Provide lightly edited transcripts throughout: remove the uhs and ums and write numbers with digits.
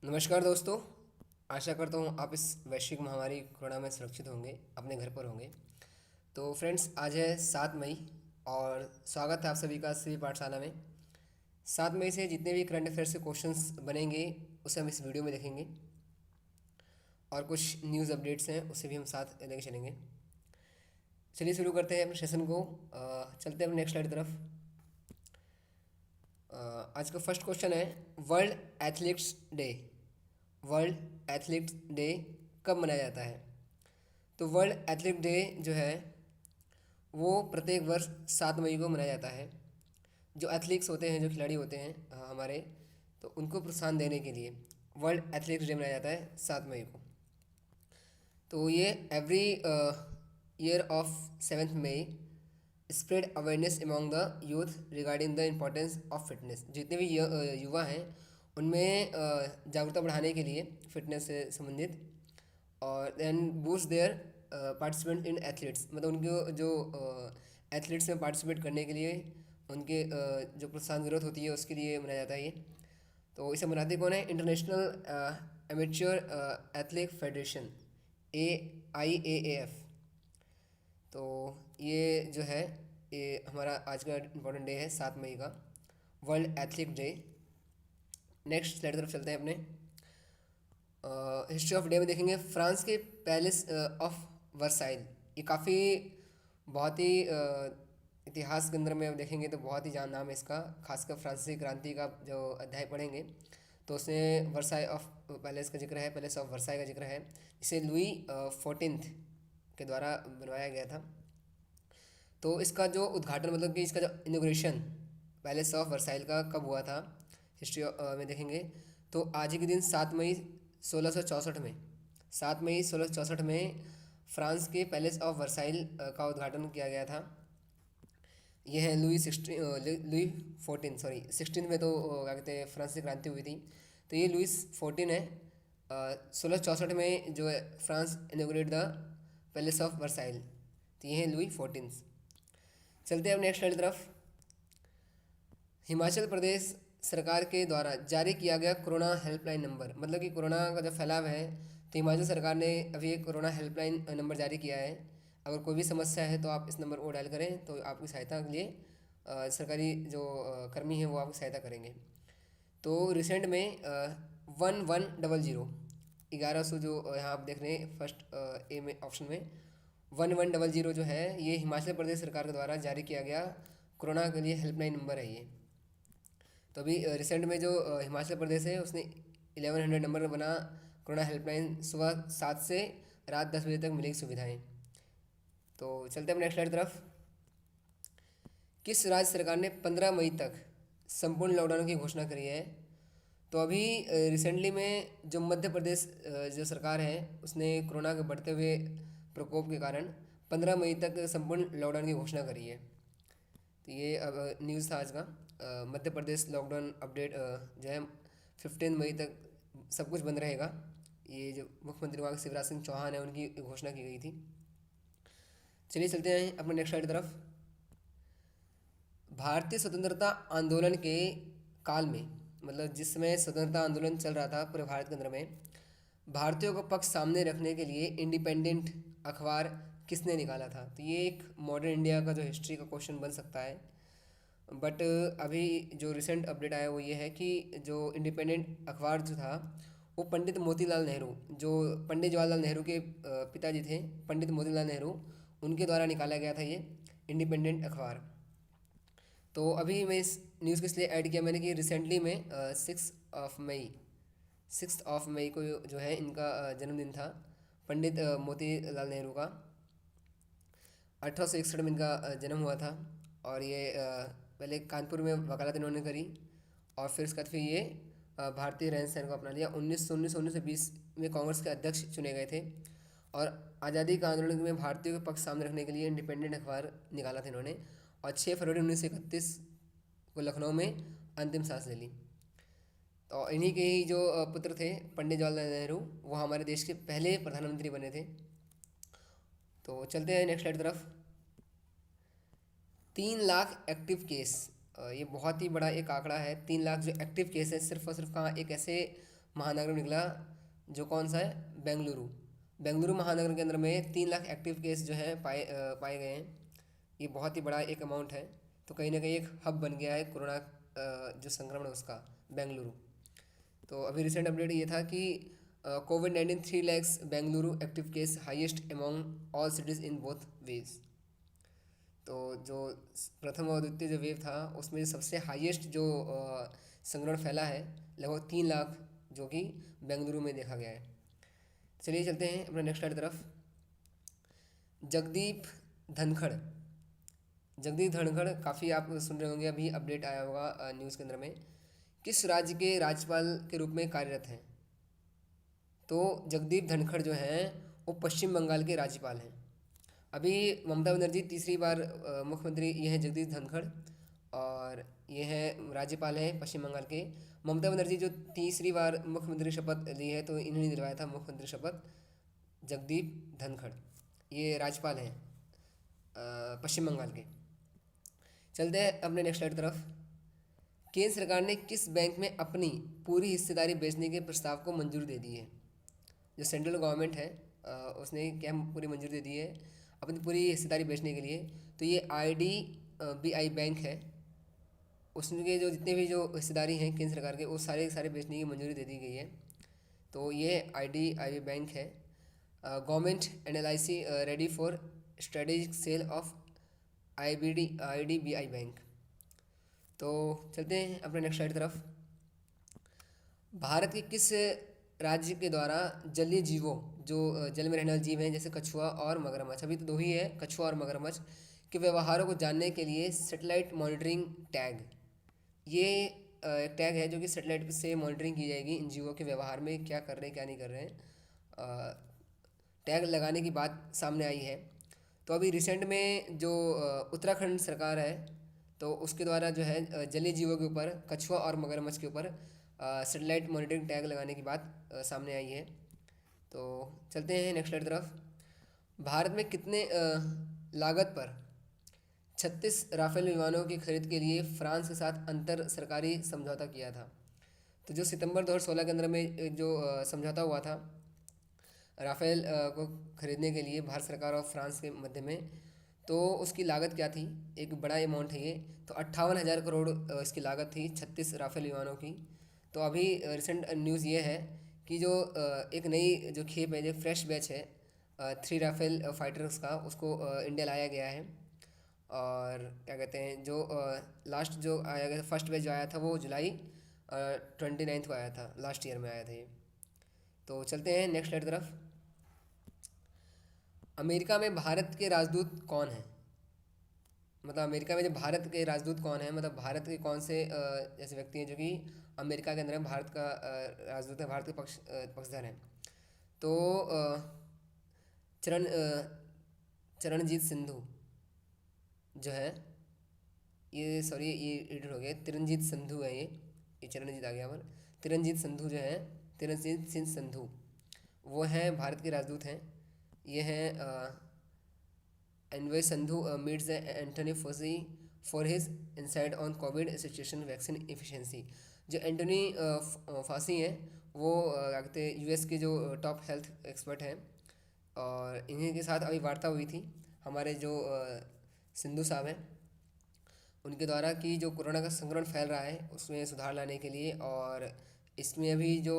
नमस्कार दोस्तों। आशा करता हूँ आप इस वैश्विक महामारी कोरोना में सुरक्षित होंगे, अपने घर पर होंगे। तो फ्रेंड्स, आज है 7 मई और स्वागत है आप सभी का सभी पाठशाला में। 7 मई से जितने भी करंट अफेयर्स के क्वेश्चंस बनेंगे उसे हम इस वीडियो में देखेंगे और कुछ न्यूज़ अपडेट्स हैं उसे भी हम साथ लेके चलेंगे। चलिए शुरू करते हैं अपने सेशन को। चलते हैं अपने नेक्स्ट स्लाइड की तरफ। आज का फर्स्ट क्वेश्चन है, world athletes day. World athletes day कब मनाया जाता है? तो वर्ल्ड एथलीट डे जो है वो प्रत्येक वर्ष 7 मई को मनाया जाता है। जो एथलीट्स होते हैं, जो खिलाड़ी होते हैं हमारे, तो उनको प्रोत्साहन देने के लिए वर्ल्ड एथलीट्स डे मनाया जाता है 7 मई को। तो ये every year of 7 May spread awareness among the youth regarding the importance of fitness. जितने भी युवा हैं उनमें जागरूकता बढ़ाने के लिए फिटनेस से संबंधित, और then boost their participant in athletes, मतलब उनके जो एथलीट्स में पार्टिसिपेट करने के लिए उनके जो प्रोत्साहन ज़रूरत होती है उसके लिए मनाया जाता है ये। तो इसे मनाते कौन है? International amateur athletic federation, AIAAF। तो ये जो है ये हमारा आज का इम्पोर्टेंट डे है 7 मई का, world athlete day. Next slide तरफ चलते हैं अपने। हिस्ट्री ऑफ डे में देखेंगे फ्रांस के पैलेस ऑफ वर्साइल। ये काफ़ी बहुत ही इतिहास के अंदर में अब देखेंगे तो बहुत ही जान नाम है इसका, खासकर फ्रांसीसी क्रांति का जो अध्याय पढ़ेंगे तो उसमें वर्साई ऑफ पैलेस का जिक्र है, पैलेस ऑफ वर्साई का जिक्र है, इसे लुई 14 के द्वारा बनवाया गया था। तो इसका जो उद्घाटन, मतलब कि इसका जो इनोग्रेशन पैलेस ऑफ वर्साइल का कब हुआ था, हिस्ट्री में देखेंगे तो आज ही के दिन 7 मई 1664 में, 7 मई 1664 में फ्रांस के पैलेस ऑफ वर्साइल का उद्घाटन किया गया था। ये है लुई 14, सॉरी 16 में तो क्या कहते हैं फ्रांस से क्रांति हुई थी, तो ये लुइस 14 है। 1664 में जो है France इनोग्रेट the palace of Versailles, तो ये है लुई 14। चलते हैं अब नेक्स्ट स्लाइड की तरफ। हिमाचल प्रदेश सरकार के द्वारा जारी किया गया कोरोना हेल्पलाइन नंबर, मतलब कि कोरोना का जो फैलाव है तो हिमाचल सरकार ने अभी एक कोरोना हेल्पलाइन नंबर जारी किया है। अगर कोई भी समस्या है तो आप इस नंबर को डायल करें तो आपकी सहायता के लिए सरकारी जो कर्मी हैं वो आपकी सहायता करेंगे। तो रिसेंट में 1100, 1100 जो यहाँ आप देख रहे हैं फर्स्ट ए में ऑप्शन में 1100 जो है ये हिमाचल प्रदेश सरकार के द्वारा जारी किया गया कोरोना के लिए हेल्पलाइन नंबर है ये। तो अभी रिसेंट में जो हिमाचल प्रदेश है उसने 1100 नंबर बना कोरोना हेल्पलाइन, सुबह 7 से रात 10 बजे तक मिलेगी सुविधाएं। तो चलते हैं नेक्स्ट स्लाइड तरफ। किस राज्य सरकार ने 15 मई तक संपूर्ण लॉकडाउन की घोषणा करी है? तो अभी रिसेंटली में जो मध्य प्रदेश जो सरकार है उसने कोरोना के बढ़ते हुए प्रकोप के कारण 15 मई तक संपूर्ण लॉकडाउन की घोषणा करी है। तो ये अब न्यूज़ था आज का। मध्य प्रदेश लॉकडाउन अपडेट जो है 15 मई तक सब कुछ बंद रहेगा। ये जो मुख्यमंत्री वहाँ के शिवराज सिंह चौहान है उनकी घोषणा की गई थी। चलिए चलते हैं अपने नेक्स्ट स्लाइड की तरफ। भारतीय स्वतंत्रता आंदोलन के काल में, मतलब जिस समय स्वतंत्रता आंदोलन चल रहा था पूरे भारत के अंदर में, भारतीयों का पक्ष सामने रखने के लिए इंडिपेंडेंट अखबार किसने निकाला था? तो ये एक मॉडर्न इंडिया का जो हिस्ट्री का क्वेश्चन बन सकता है। बट अभी जो रिसेंट अपडेट आया वो ये है कि जो इंडिपेंडेंट अखबार जो था वो पंडित मोतीलाल नेहरू, जो पंडित जवाहरलाल नेहरू के पिताजी थे, पंडित मोतीलाल नेहरू, उनके द्वारा निकाला गया था ये इंडिपेंडेंट अखबार। तो अभी मैं इस न्यूज़ को इसलिए ऐड किया मैंने कि रिसेंटली में 6 ऑफ मई को जो है इनका जन्मदिन था, पंडित मोतीलाल नेहरू का। 1861 में इनका जन्म हुआ था और ये पहले कानपुर में वकालत इन्होंने करी और फिर उसके बाद फिर ये भारतीय रहन सहन को अपना लिया। 1919 से 1920 में कांग्रेस के अध्यक्ष चुने गए थे और आज़ादी का आंदोलन में भारतीयों के पक्ष सामने रखने के लिए इंडिपेंडेंट अखबार निकाला था इन्होंने, और 6 फरवरी 1931 को लखनऊ में अंतिम सांस ले ली। तो इन्हीं के ही जो पुत्र थे पंडित जवाहरलाल नेहरू, वो हमारे देश के पहले प्रधानमंत्री बने थे। तो चलते हैं नेक्स्ट स्लाइड तरफ। 3 लाख एक्टिव केस, ये बहुत ही बड़ा एक आंकड़ा है। 3 लाख जो एक्टिव केस है सिर्फ और सिर्फ कहाँ, एक ऐसे महानगर निकला, जो कौन सा है, बेंगलुरु। बेंगलुरु महानगर के अंदर में 3 लाख एक्टिव केस जो है पाए गए हैं। ये बहुत ही बड़ा एक अमाउंट है। तो कहीं ना कहीं एक हब बन गया है कोरोना जो संक्रमण है उसका, बेंगलुरु। तो अभी रिसेंट अपडेट ये था कि कोविड-19 3 lakhs Bengaluru active case highest among all cities in both ways. तो जो प्रथम और द्वितीय जो वेव था उसमें सबसे हाईएस्ट जो संक्रमण फैला है, लगभग 3 लाख, जो कि बेंगलुरु में देखा गया है। चलिए चलते हैं अपने नेक्स्ट स्लाइड तरफ। जगदीप धनखड़। जगदीप धनखड़ काफ़ी आप सुन रहे होंगे, अभी अपडेट आया होगा न्यूज़ के अंदर में। किस राज्य के राज्यपाल के रूप में कार्यरत हैं? तो जगदीप धनखड़ जो हैं वो पश्चिम बंगाल के राज्यपाल हैं। अभी ममता बनर्जी तीसरी बार मुख्यमंत्री, ये हैं जगदीप धनखड़, और ये हैं राज्यपाल हैं पश्चिम बंगाल के। ममता बनर्जी जो तीसरी बार मुख्यमंत्री शपथ ली है, तो इन्होंने दिलवाया था मुख्यमंत्री शपथ जगदीप धनखड़। ये राज्यपाल हैं पश्चिम बंगाल के। चलते हैं अपने नेक्स्ट स्लाइड तरफ। केंद्र सरकार ने किस बैंक में अपनी पूरी हिस्सेदारी बेचने के प्रस्ताव को मंजूरी दे दी है? जो सेंट्रल गवर्नमेंट है उसने क्या पूरी मंजूरी दे दी है अपनी पूरी हिस्सेदारी बेचने के लिए? तो ये IDBI बैंक है। उसके जो जितने भी जो हिस्सेदारी हैं केंद्र सरकार के, वो सारे बेचने की मंजूरी दे दी गई है। तो ये IDBI बैंक है। Government and LIC ready for strategic cell of IDBI bank. तो चलते हैं अपने नेक्स्ट स्लाइड तरफ। भारत के किस राज्य के द्वारा जलीय जीवों, जो जल में रहने वाले जीव हैं जैसे कछुआ और मगरमच्छ, अभी तो 2 ही है, कछुआ और मगरमच्छ, के व्यवहारों को जानने के लिए सैटेलाइट मॉनिटरिंग टैग, ये एक टैग है जो कि सैटेलाइट से मॉनिटरिंग की जाएगी इन जीवों के व्यवहार में, क्या कर रहे हैं क्या नहीं कर रहे हैं, टैग लगाने की बात सामने आई है। तो अभी रिसेंट में जो उत्तराखंड सरकार है, तो उसके द्वारा जो है जलीय जीवों के ऊपर, कछुआ और मगरमच्छ के ऊपर सैटेलाइट मॉनिटरिंग टैग लगाने की बात सामने आई है। तो चलते हैं नेक्स्ट स्लाइड तरफ। भारत में कितने लागत पर 36 राफेल विमानों की खरीद के लिए फ्रांस के साथ अंतर सरकारी समझौता किया था? तो जो सितंबर 2016 के अंदर में जो समझौता हुआ था राफेल को खरीदने के लिए भारत सरकार और फ्रांस के मध्य में, तो उसकी लागत क्या थी? एक बड़ा अमाउंट है ये। तो 58,000 करोड़ इसकी लागत थी 36 राफेल विमानों की। तो अभी रिसेंट न्यूज़ ये है कि जो एक नई जो खेप है, जो फ्रेश बैच है 3 राफेल फाइटर्स का, उसको इंडिया लाया गया है। और क्या कहते हैं, जो लास्ट जो आया गया, फर्स्ट बैच जो आया था वो जुलाई 29 को आया था, लास्ट ईयर में आया था ये। तो चलते हैं नेक्स्ट स्लाइड तरफ। अमेरिका में भारत के राजदूत कौन हैं? मतलब अमेरिका में जो भारत के राजदूत कौन है, मतलब भारत के कौन से ऐसे व्यक्ति हैं जो कि अमेरिका के अंदर में भारत का राजदूत है, भारत के पक्षधर हैं? तो चरण चरणजीत सिंधु जो है, ये सॉरी ये एडिट हो गया, तिरंजीत संधू है ये चरणजीत आ गया पर। तिरंजीत संधू जो है, तिरंजीत सिंह संधू, वो हैं भारत के राजदूत हैं। ये हैं envoy Sandhu meets Anthony Fauci for his insight on covid situation vaccine efficiency. जो एंटनी फासी हैं वो क्या कहते हैं US के जो टॉप हेल्थ एक्सपर्ट हैं, और इन्हीं के साथ अभी वार्ता हुई थी हमारे जो सिंधु साहब हैं उनके द्वारा, कि जो कोरोना का संक्रमण फैल रहा है उसमें सुधार लाने के लिए। और इसमें अभी जो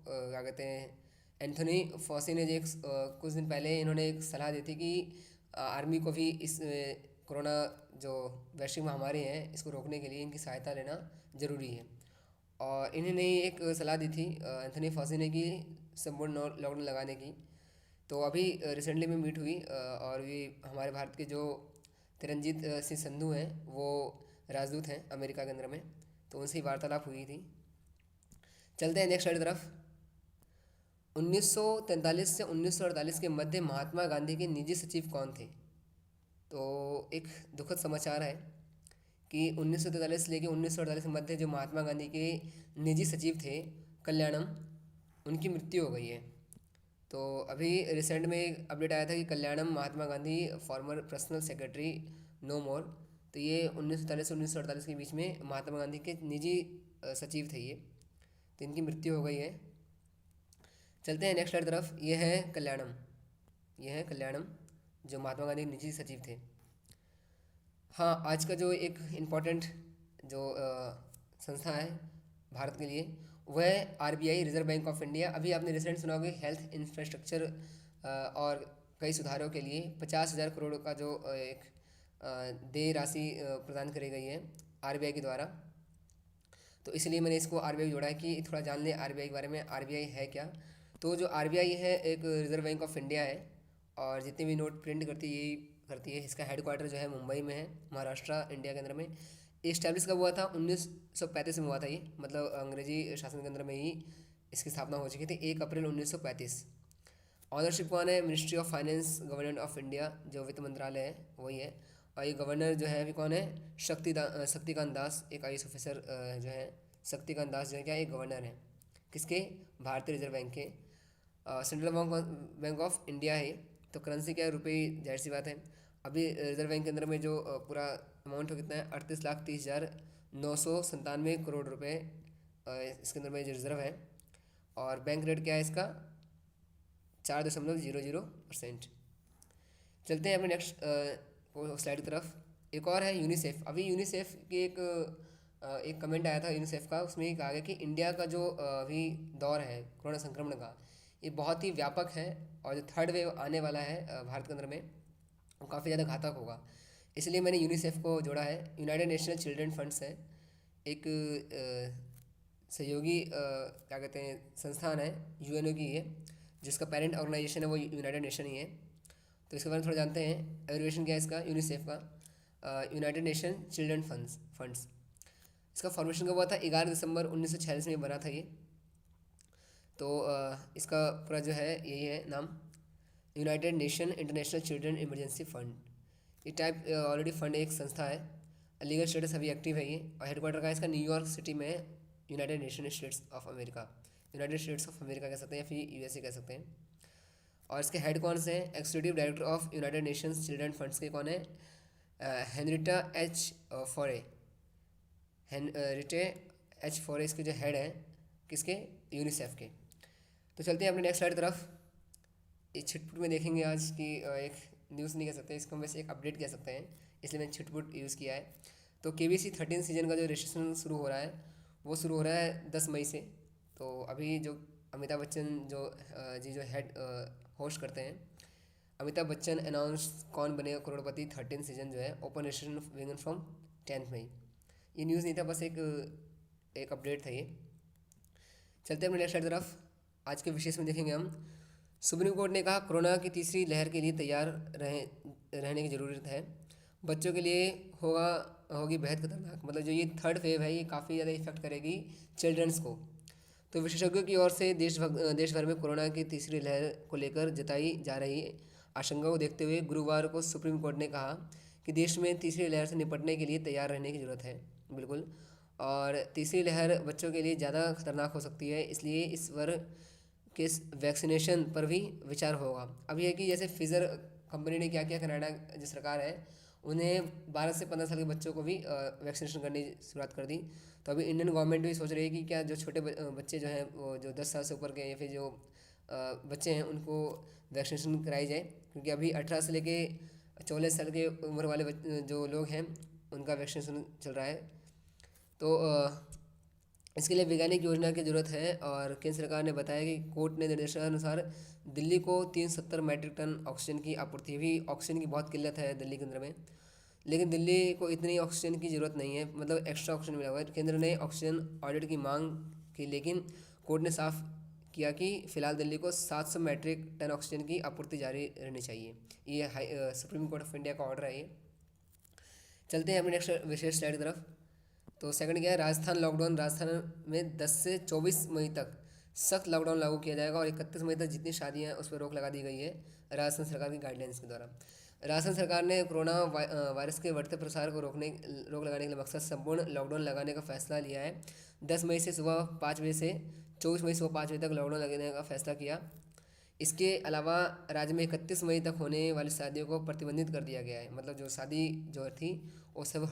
क्या कहते हैं एंथनी फॉसी ने जो कुछ दिन पहले इन्होंने एक सलाह दी थी कि आर्मी को भी इस कोरोना जो वैश्विक महामारी है इसको रोकने के लिए इनकी सहायता लेना ज़रूरी है। और इन्होंने एक सलाह दी थी एंथनी फॉसी ने कि संपूर्ण लॉकडाउन लगाने की। तो अभी रिसेंटली में मीट हुई और ये हमारे भारत के जो तिरंजीत सिंह संधू हैं वो राजदूत हैं अमेरिका के अंदर में, तो उनसे वार्तालाप हुई थी। चलते हैं नेक्स्ट स्लाइड तरफ। 1943 से 1948 के मध्य महात्मा गांधी के निजी सचिव कौन थे? तो एक दुखद समाचार है कि 1943 से लेकर 1948 के मध्य जो महात्मा गांधी के निजी सचिव थे कल्याणम, उनकी मृत्यु हो गई है। तो अभी रिसेंट में एक अपडेट आया था कि Kalyanam Mahatma Gandhi former personal secretary no more. तो ये 1943 से 1948 के बीच में महात्मा गांधी के निजी सचिव थे ये, तो इनकी मृत्यु हो गई है। चलते हैं नेक्स्ट स्लाइड तरफ। ये है कल्याणम, ये है कल्याणम जो महात्मा गांधी निजी सचिव थे। हाँ, आज का जो एक इम्पोर्टेंट जो संस्था है भारत के लिए, वह है RBI, reserve bank of India. अभी आपने रिसेंट सुना होगा, हेल्थ इंफ्रास्ट्रक्चर और कई सुधारों के लिए 50,000 करोड़ का जो एक देय राशि प्रदान करी गई है आरबीआई के द्वारा। तो इसलिए मैंने इसको आरबीआई जोड़ा है कि थोड़ा जान लें आरबीआई के बारे में, आरबीआई है क्या। तो जो आरबीआई है एक रिजर्व बैंक ऑफ इंडिया है, और जितने भी नोट प्रिंट करती है यही करती है। इसका हेडक्वार्टर जो है मुंबई में है, महाराष्ट्र, इंडिया के अंदर में। इस्टेब्लिश कब हुआ था? 1935 में हुआ था ये, मतलब अंग्रेजी शासन के अंदर में ही इसकी स्थापना हो चुकी थी, 1 अप्रैल 1935। ऑनरशिप कौन है? Ministry of finance, government of India, जो वित्त मंत्रालय है वही है। और ये गवर्नर जो है अभी कौन है? शक्तिकांत दास, एक आईएएस ऑफिसर जो है शक्तिकांत दास, जो है क्या एक गवर्नर है किसके? भारतीय रिजर्व बैंक के। सेंट्रल बैंक ऑफ इंडिया है। तो करेंसी क्या है? रुपये, जाहिर सी बात है। अभी रिजर्व बैंक के अंदर में जो पूरा अमाउंट हो कितना है? 38,30,997 करोड़ रुपये इसके अंदर में जो रिजर्व है। और बैंक रेट क्या है इसका? 4.00%। चलते हैं अपने नेक्स्ट स्लाइड की तरफ। एक और है यूनिसेफ। अभी यूनिसेफ की एक कमेंट आया था यूनिसेफ का, उसमें ये कहा गया कि इंडिया का जो अभी दौर है कोरोना संक्रमण का, ये बहुत ही व्यापक है, और जो थर्ड वेव आने वाला है भारत के अंदर में, वो काफ़ी ज़्यादा घातक होगा। इसलिए मैंने यूनिसेफ को जोड़ा है। यूनाइटेड नेशनल चिल्ड्रन फंड्स है, एक सहयोगी क्या कहते हैं संस्थान है, यूएनओ की है, जिसका पेरेंट ऑर्गेनाइजेशन है वो यूनाइटेड नेशन ही है। तो इसके बारे में थोड़ा जानते हैं। एब्रिविएशन क्या है इसका? यूनिसेफ का, यूनाइटेड नेशन चिल्ड्रन फंड्स। इसका फॉर्मेशन कब हुआ था? 11 दिसंबर 1946 में बना था ये। तो इसका पूरा जो है यही है नाम, United nation international children emergency fund. ये टाइप ऑलरेडी फंड एक संस्था है, लीगल स्टेटस अभी एक्टिव है ये, और हेडक्वार्टर का है इसका न्यूयॉर्क सिटी में है। United nation states of America, United states of America कह सकते हैं या फिर यूएसए कह सकते हैं। और इसके हेड कौन से हैं? Executive director of United Nations children funds के कौन है? हेनरिटा एच फॉरे, हेनरिटे एच फॉरे इसके जो हेड है किसके? यूनिसेफ के। तो चलते हैं अपने नेक्स्ट स्लाइड तरफ। इस छिटपुट में देखेंगे आज की एक न्यूज़ नहीं कह सकते इसको, हम वैसे एक अपडेट कह सकते हैं, इसलिए मैंने छिटपुट यूज़ किया है। तो केबीसी 13 सीजन का जो रजिस्ट्रेशन शुरू हो रहा है वो शुरू हो रहा है 10 मई से। तो अभी जो अमिताभ बच्चन जो हेड होस्ट करते हैं, अमिताभ बच्चन अनाउंस कौन बनेगा करोड़पति 13 सीजन जो है, ओपन रजिस्ट्रेशन बिगिन फ्रॉम 10 मई। ये न्यूज़ नहीं था, बस एक अपडेट था ये। चलते हैं अपने नेक्स्ट तरफ। आज के विशेष में देखेंगे हम, सुप्रीम कोर्ट ने कहा कोरोना की तीसरी लहर के लिए तैयार रहने की ज़रूरत है। बच्चों के लिए होगी बेहद खतरनाक, मतलब जो ये थर्ड वेव है ये काफ़ी ज़्यादा इफेक्ट करेगी चिल्ड्रंस को। तो विशेषज्ञों की ओर से देश भर में कोरोना की तीसरी लहर को लेकर जताई जा रही आशंका को देखते हुए गुरुवार को सुप्रीम कोर्ट ने कहा कि देश में तीसरी लहर से निपटने के लिए तैयार रहने की ज़रूरत है। बिल्कुल, और तीसरी लहर बच्चों के लिए ज़्यादा खतरनाक हो सकती है, इसलिए इस वर्ग के वैक्सीनेशन पर भी विचार होगा। अब यह कि जैसे फिजर कंपनी ने क्या किया, कनाडा जो सरकार है उन्हें 12 से 15 साल के बच्चों को भी वैक्सीनेशन करने की शुरुआत कर दी। तो अभी इंडियन गवर्नमेंट भी सोच रही है कि क्या जो छोटे बच्चे जो हैं वो जो 10 साल से ऊपर के या फिर जो बच्चे हैं उनको वैक्सीनेशन कराई जाए, क्योंकि अभी 18 से लेके 44 साल के उम्र वाले जो लोग हैं उनका वैक्सीनेशन चल रहा है। तो इसके लिए वैज्ञानिक योजना की जरूरत है, और केंद्र सरकार ने बताया कि कोर्ट ने निर्देशानुसार दिल्ली को 370 मैट्रिक टन ऑक्सीजन की आपूर्ति, भी ऑक्सीजन की बहुत किल्लत है दिल्ली के अंदर में, लेकिन दिल्ली को इतनी ऑक्सीजन की ज़रूरत नहीं है, मतलब एक्स्ट्रा ऑक्सीजन मिला हुआ है। केंद्र ने ऑक्सीजन ऑडिट की मांग की, लेकिन कोर्ट ने साफ किया कि फिलहाल दिल्ली को 700 मैट्रिक टन ऑक्सीजन की आपूर्ति जारी रहनी चाहिए। ये सुप्रीम कोर्ट ऑफ इंडिया का ऑर्डर है ये। चलते हैं अपने नेक्स्ट विशेष स्लाइड की तरफ। तो सेकंड क्या है? राजस्थान लॉकडाउन। राजस्थान में 10 से 24 मई तक सख्त लॉकडाउन लागू किया जाएगा, और 31 मई तक जितनी शादियां हैं उस पर रोक लगा दी गई है राजस्थान सरकार की गाइडलाइंस के द्वारा। राजस्थान सरकार ने कोरोना वायरस के बढ़ते प्रसार को रोक लगाने के मकसद संपूर्ण लॉकडाउन लगाने का फैसला लिया है। 10 मई से सुबह 5 बजे से 24 मई सुबह 5 बजे तक लॉकडाउन लगाने का फैसला किया। इसके अलावा राज्य में 31 मई तक होने वाली शादियों को प्रतिबंधित कर दिया गया है, मतलब जो शादी जो थी वो सब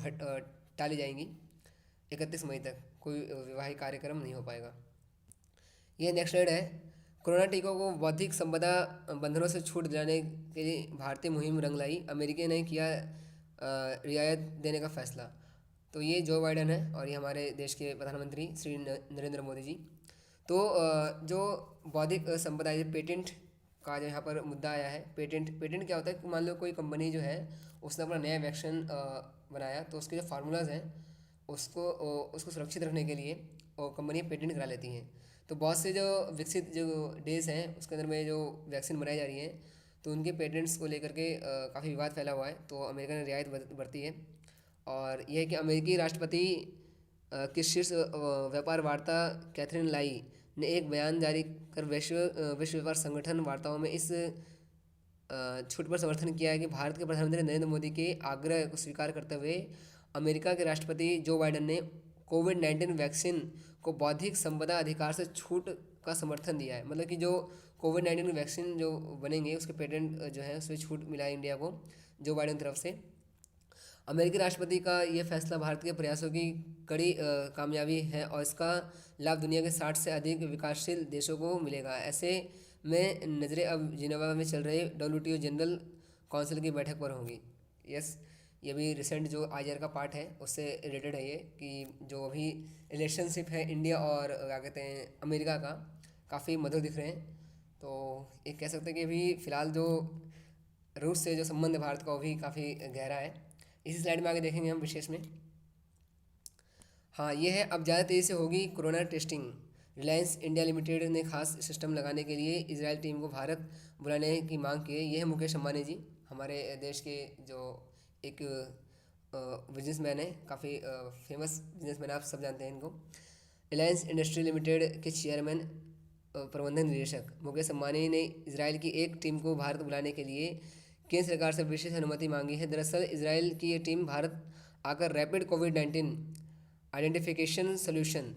टाली जाएंगी। 31 मई तक कोई वैवाहिक कार्यक्रम नहीं हो पाएगा। यह नेक्स्ट स्लाइड है। कोरोना टीकों को बौद्धिक संपदा बंधनों से छूट दिलाने के लिए भारतीय मुहिम रंग लाई, अमेरिका ने किया रियायत देने का फैसला। तो ये जो बाइडन है और ये हमारे देश के प्रधानमंत्री श्री नरेंद्र मोदी जी। तो जो बौद्धिक संपदा ये पेटेंट का जो यहाँ पर मुद्दा आया है, पेटेंट क्या होता है कि मान लो कोई कंपनी जो है उसने अपना नया वैक्सीन बनाया, तो उसके जो फार्मूलाज हैं उसको सुरक्षित रखने के लिए वो कंपनी पेटेंट करा लेती हैं। तो बहुत से जो विकसित जो देश हैं उसके अंदर में जो वैक्सीन बनाई जा रही हैं, तो उनके पेटेंट्स को लेकर के काफ़ी विवाद फैला हुआ है। तो अमेरिका ने रियायत बरती है। और यह है कि अमेरिकी राष्ट्रपति की शीर्ष व्यापार वार्ता कैथरीन लाई ने एक बयान जारी कर विश्व व्यापार संगठन वार्ताओं में इस छूट पर समर्थन किया है कि भारत के प्रधानमंत्री नरेंद्र मोदी के आग्रह को स्वीकार करते हुए अमेरिका के राष्ट्रपति जो बाइडन ने कोविड-19 वैक्सीन को बौद्धिक संपदा अधिकार से छूट का समर्थन दिया है। मतलब कि जो कोविड-19 वैक्सीन जो बनेंगे उसके पेटेंट जो है उसमें छूट मिला है इंडिया को जो बाइडन की तरफ से। अमेरिकी राष्ट्रपति का यह फैसला भारत के प्रयासों की कड़ी कामयाबी है और इसका लाभ दुनिया के 60 से अधिक विकासशील देशों को मिलेगा। ऐसे में नज़रें अब जिनेवा में चल रहे WTO जनरल काउंसिल की बैठक पर होंगी। यस, ये भी रिसेंट जो IR का पार्ट है उससे रिलेटेड है ये, कि जो अभी रिलेशनशिप है इंडिया और क्या कहते हैं अमेरिका का, काफ़ी मधुर दिख रहे हैं। तो ये कह सकते हैं कि अभी फ़िलहाल जो रूस से जो संबंध है भारत का वो भी काफ़ी गहरा है। इसी स्लाइड में आगे देखेंगे हम विशेष में। हाँ, ये है अब ज़्यादा तेज़ी से होगी corona testing. Reliance India limited ने खास सिस्टम लगाने के लिए इजराइल टीम को भारत बुलाने की मांग की है। ये है मुकेश अंबानी जी, हमारे देश के जो एक बिजनेसमैन है, काफ़ी फेमस बिजनेसमैन, आप सब जानते हैं इनको। रिलायंस इंडस्ट्री लिमिटेड के चेयरमैन प्रबंधन निदेशक मुकेश अंबानी ने इजराइल की एक टीम को भारत बुलाने के लिए केंद्र सरकार से विशेष अनुमति मांगी है। दरअसल इजराइल की ये टीम भारत आकर रैपिड कोविड-19 आइडेंटिफिकेशन सोल्यूशन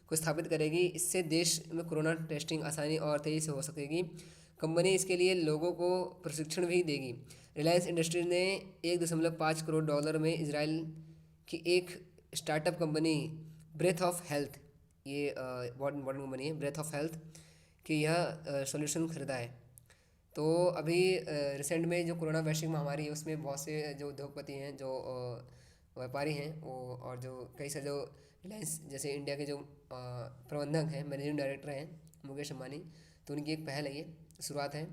को स्थापित करेगी। इससे देश में कोरोना टेस्टिंग आसानी और तेज़ी से हो सकेगी। कंपनी इसके लिए लोगों को प्रशिक्षण भी देगी। रिलायंस इंडस्ट्रीज ने $1.5 करोड़ में इजराइल की एक startup company breath of health, ये बहुत इंपॉर्टेंट कंपनी है ब्रेथ ऑफ हेल्थ, कि यह सॉल्यूशन खरीदा है। तो अभी रिसेंट में जो कोरोना वैश्विक महामारी है उसमें बहुत से जो उद्योगपति हैं, जो व्यापारी हैं वो, और जो कई सारे जो रिलायंस जैसे इंडिया के जो प्रबंधक हैं, मैनेजिंग डायरेक्टर हैं मुकेश अंबानी, तो उनकी एक पहल है, ये शुरुआत है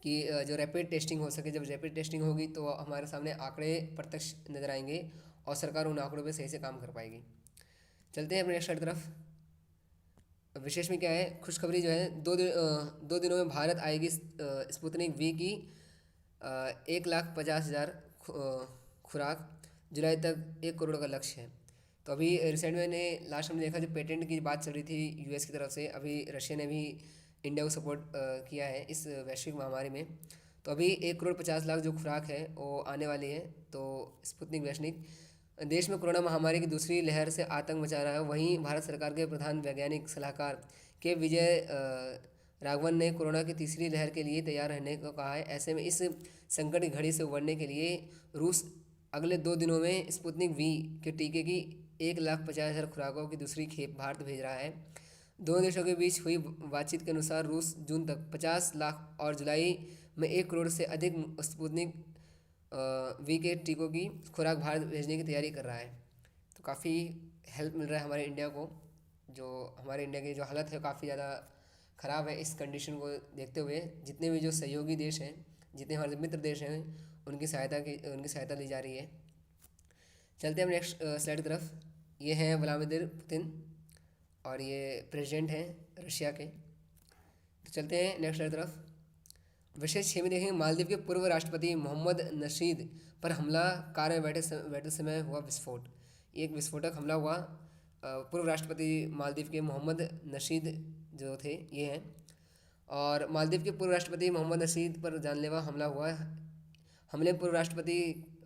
कि जो रैपिड टेस्टिंग हो सके। जब रैपिड टेस्टिंग होगी तो हमारे सामने आंकड़े प्रत्यक्ष नजर आएंगे और सरकार उन आंकड़ों पे सही से काम कर पाएगी। चलते हैं अपने नेक्स्ट स्लाइड तरफ। विशेष में क्या है, खुशखबरी जो है, दो दिनों में भारत आएगी स्पुतनिक V की 1,50,000 खुराक। जुलाई तक 1 करोड़ का लक्ष्य है। तो अभी रिसेंट में लास्ट हमने देखा जो पेटेंट की बात चल रही थी US की तरफ से, अभी रशिया ने भी इंडिया को सपोर्ट किया है इस वैश्विक महामारी में। तो अभी 1,50,00,000 जो खुराक है वो आने वाली है। तो स्पुतनिक वैश्विक देश में कोरोना महामारी की दूसरी लहर से आतंक मचा रहा है। वहीं भारत सरकार के प्रधान वैज्ञानिक सलाहकार के विजय राघवन ने कोरोना की तीसरी लहर के लिए तैयार रहने को कहा है। ऐसे में इस संकट की घड़ी से उबरने के लिए रूस अगले 2 दिनों में स्पुतनिक V के टीके की 1,50,000 खुराकों की दूसरी खेप भारत भेज रहा है। दोनों देशों के बीच हुई बातचीत के अनुसार रूस जून तक 50 लाख और जुलाई में 1 करोड़ से अधिक स्पुतनिक V के टीकों की खुराक भारत भेजने की तैयारी कर रहा है। तो काफ़ी हेल्प मिल रहा है हमारे इंडिया को। जो हमारे इंडिया की जो हालत है काफ़ी ज़्यादा ख़राब है। इस कंडीशन को देखते हुए जितने भी जो सहयोगी देश हैं, जितने हमारे मित्र देश हैं, उनकी सहायता ली जा रही है। चलते हैं हम नेक्स्ट स्लाइड की तरफ। ये हैं व्लादिमीर पुतिन और ये प्रेसिडेंट हैं रशिया के। तो चलते हैं नेक्स्ट स्लाइड तरफ। विशेष 6 में देखेंगे मालदीव के पूर्व राष्ट्रपति मोहम्मद नशीद पर हमला, कार में बैठे समय हुआ विस्फोट। एक विस्फोटक हमला हुआ। पूर्व राष्ट्रपति मालदीव के मोहम्मद नशीद जो थे ये हैं, और मालदीव के पूर्व राष्ट्रपति मोहम्मद नशीद पर जानलेवा हमला हुआ है। हमले में पूर्व राष्ट्रपति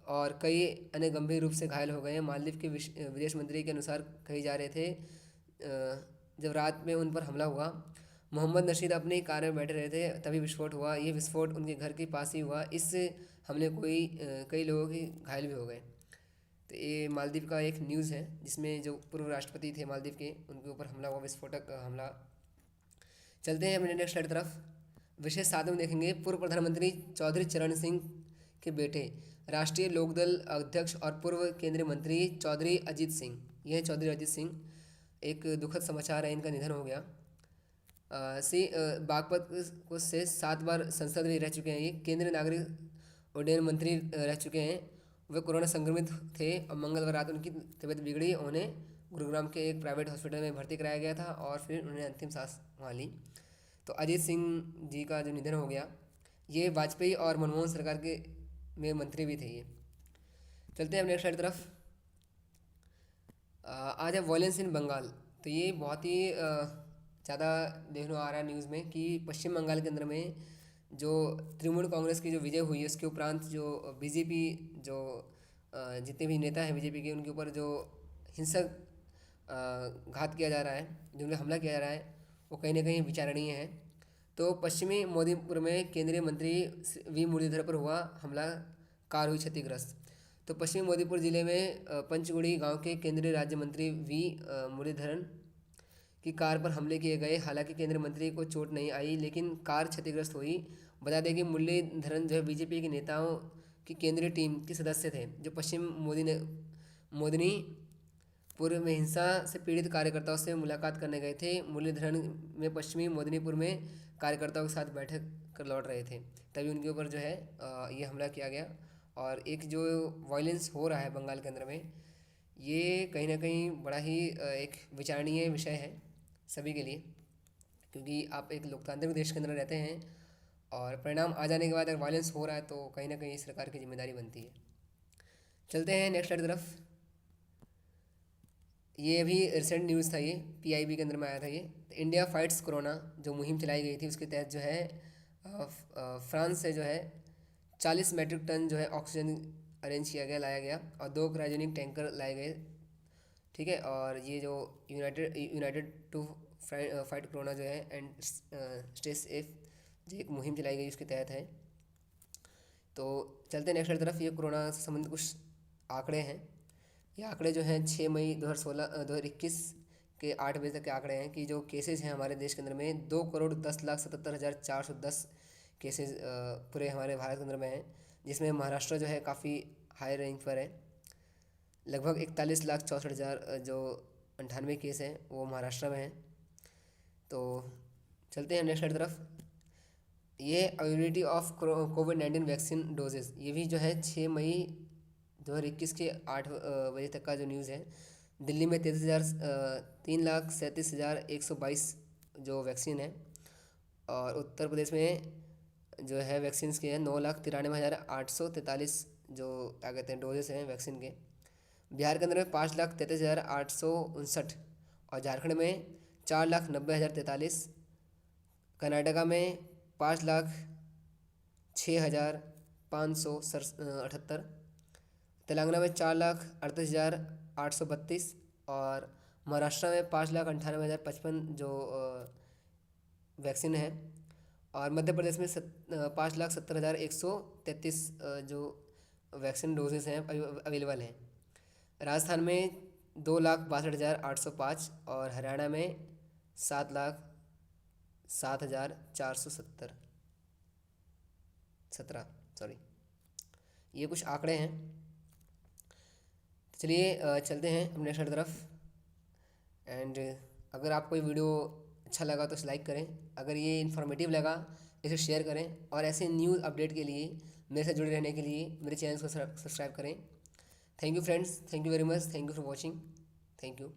और कई अन्य गंभीर रूप से घायल हो गए हैं। मालदीव के विदेश मंत्री के अनुसार कही जा रहे थे जब रात में उन पर हमला हुआ। मोहम्मद नशीद अपनी कार में बैठे रहे थे तभी विस्फोट हुआ। ये विस्फोट उनके घर के पास ही हुआ। इस हमले कई लोगों की घायल भी हो गए। तो ये मालदीव का एक न्यूज़ है जिसमें जो पूर्व राष्ट्रपति थे मालदीव के, उनके ऊपर हमला हुआ, विस्फोटक हमला। चलते हैं अपने नेक्स्ट स्लाइड तरफ। विशेष साधन में देखेंगे पूर्व प्रधानमंत्री चौधरी चरण सिंह के बेटे, राष्ट्रीय लोकदल अध्यक्ष और पूर्व केंद्रीय मंत्री चौधरी अजीत सिंह, यह चौधरी अजीत सिंह, एक दुखद समाचार है, इनका निधन हो गया। बागपत को से 7 बार संसद में रह चुके हैं, ये केंद्रीय नागरिक उड्डयन मंत्री रह चुके हैं। वे कोरोना संक्रमित थे और मंगलवार रात उनकी तबीयत बिगड़ी, उन्हें गुरुग्राम के एक प्राइवेट हॉस्पिटल में भर्ती कराया गया था और फिर उन्होंने अंतिम सांस वहाँ ली। तो अजीत सिंह जी का जो निधन हो गया, ये वाजपेयी और मनमोहन सरकार के में मंत्री भी थे ये। चलते हैं अब नेक्स्ट स्लाइड तरफ। आज है वॉयलेंस इन बंगाल। तो ये बहुत ही ज़्यादा देखने को आ रहा है न्यूज़ में कि पश्चिम बंगाल के अंदर में जो तृणमूल कांग्रेस की जो विजय हुई है, उसके उपरांत जो बीजेपी जो जितने भी नेता हैं बीजेपी के, उनके ऊपर जो हिंसक घात किया जा रहा है, जो उन्हें हमला किया जा रहा है, वो कहीं ना कहीं विचारणीय है। तो पश्चिमी मोदीपुर में केंद्रीय मंत्री वी मुरलीधर पर हुआ हमला, कार हुई क्षतिग्रस्त। तो पश्चिमी मोदीपुर जिले में पंचगुड़ी गांव के केंद्रीय राज्य मंत्री वी मुरलीधरन की कार पर हमले किए गए। हालांकि केंद्रीय मंत्री को चोट नहीं आई, लेकिन कार क्षतिग्रस्त हुई। बता दें कि मुरलीधरन जो है बीजेपी के नेताओं की केंद्रीय टीम के सदस्य थे, जो पश्चिम मोदिनीपुर में हिंसा से पीड़ित कार्यकर्ताओं से मुलाकात करने गए थे। मुरलीधरन में पश्चिमी मोदिनीपुर में कार्यकर्ताओं के साथ बैठक कर लौट रहे थे, तभी उनके ऊपर जो है ये हमला किया गया। और एक जो वायलेंस हो रहा है बंगाल के अंदर में, ये कहीं ना कहीं बड़ा ही एक विचारणीय विषय है सभी के लिए, क्योंकि आप एक लोकतांत्रिक देश के अंदर रहते हैं और परिणाम आ जाने के बाद अगर वायलेंस हो रहा है तो कहीं ना कहीं सरकार की जिम्मेदारी बनती है। चलते हैं नेक्स्ट स्लाइड तरफ। ये अभी रिसेंट न्यूज़ था, ये PIB के अंदर में आया था। ये इंडिया फाइट्स कोरोना जो मुहिम चलाई गई थी, उसके तहत जो है फ्रांस से जो है 40 मैट्रिक टन जो है ऑक्सीजन अरेंज किया गया, लाया गया, और 2 क्रायोजेनिक टैंकर लाए गए। ठीक है, और ये जो यूनाइटेड टू फाइट कोरोना जो है एंड स्टे सेफ, जो एक मुहिम चलाई गई उसके तहत है। तो चलते हैं नेक्स्ट तरफ। ये कोरोना से संबंधित कुछ आंकड़े हैं। ये आंकड़े जो हैं 6 मई 2021 के 8 बजे तक के आंकड़े हैं कि जो केसेज हैं हमारे देश के अंदर में 2,77,410 केसेज पूरे हमारे भारत के अंदर में हैं, जिसमें महाराष्ट्र जो है काफ़ी हाई रैंक पर है। लगभग 41,64,000 जो 98 केस हैं वो महाराष्ट्र में हैं। तो चलते हैं नेक्स्ट तरफ। ये availability of covid vaccine doses, ये भी जो है 6 मई 2021 के 8 बजे तक का जो न्यूज़ है। दिल्ली में 3,37,122 जो वैक्सीन है, और उत्तर प्रदेश में जो है वैक्सीन के हैं 9,93,843 जो क्या कहते हैं डोजेस हैं वैक्सीन के। बिहार के अंदर में 5,33,859 और झारखंड में 4,90,043। कर्नाटका में 5,06,578। तेलंगाना में 4,38,832 और महाराष्ट्र में 5,98,055 जो वैक्सीन है। और मध्य प्रदेश में 5,70,133 जो वैक्सीन डोजेस हैं अवेलेबल हैं। राजस्थान में 2,62,805 और हरियाणा में 7,07,417 ये कुछ आंकड़े हैं। चलिए चलते हैं अपने नेक्स्ट तरफ। एंड अगर आपको ये वीडियो अच्छा लगा तो इसे लाइक करें, अगर ये इन्फॉर्मेटिव लगा इसे शेयर करें, और ऐसे न्यूज़ अपडेट के लिए मेरे से जुड़े रहने के लिए मेरे चैनल को सब्सक्राइब करें। Thank you friends, thank you very much, thank you for watching, thank you.